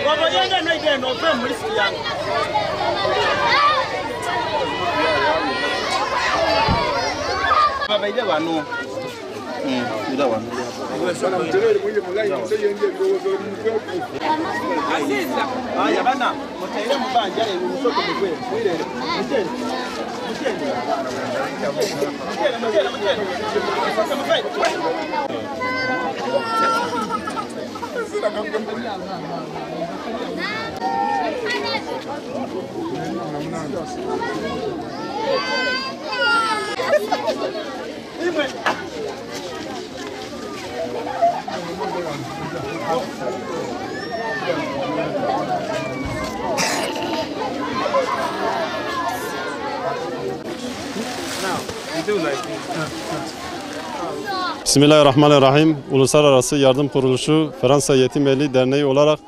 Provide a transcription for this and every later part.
Wabayenda na igeno ofe muri siyanga. Babayide bano. Ida bano. Sana mterere mwenye mulai mseyenge ngozo Aziza. Aya bana, mutaire mubanja le musoko mukwe. Mwirere. Mutende. Mutende. Bismillahirrahmanirrahim. Uluslararası Yardım Kuruluşu Fransa Yetim Eli Derneği olarak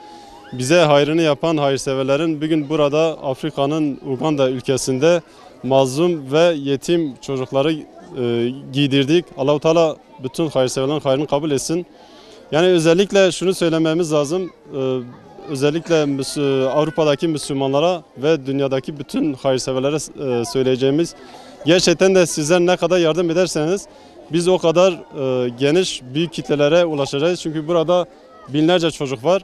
bize hayrını yapan hayırseverlerin bugün burada Afrika'nın Uganda ülkesinde mazlum ve yetim çocukları giydirdik. Allah-u Teala bütün hayırseverlerin hayrını kabul etsin. Yani özellikle şunu söylememiz lazım. Özellikle Avrupa'daki Müslümanlara ve dünyadaki bütün hayırseverlere söyleyeceğimiz, gerçekten de sizler ne kadar yardım ederseniz biz o kadar geniş büyük kitlelere ulaşacağız. Çünkü burada binlerce çocuk var.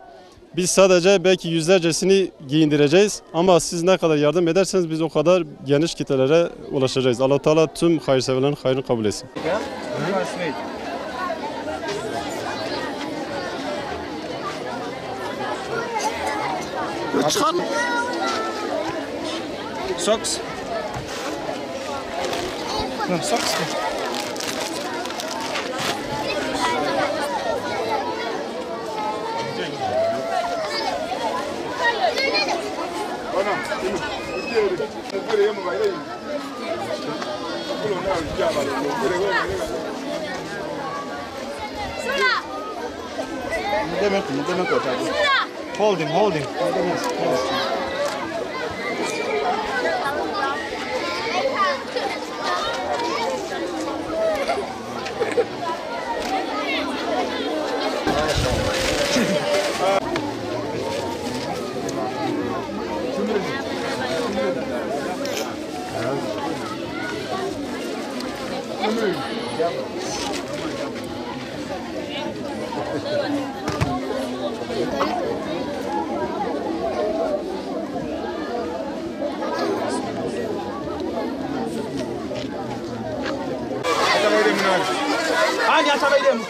Biz sadece belki yüzlercesini giyindireceğiz ama siz ne kadar yardım ederseniz biz o kadar geniş kitlelere ulaşacağız. Allah-u Teala tüm hayırseverlerin hayrını kabul etsin. Çıkar. Socks. Socks. Hold him. Hani atabaydım.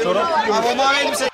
Çorap. Ama elbise.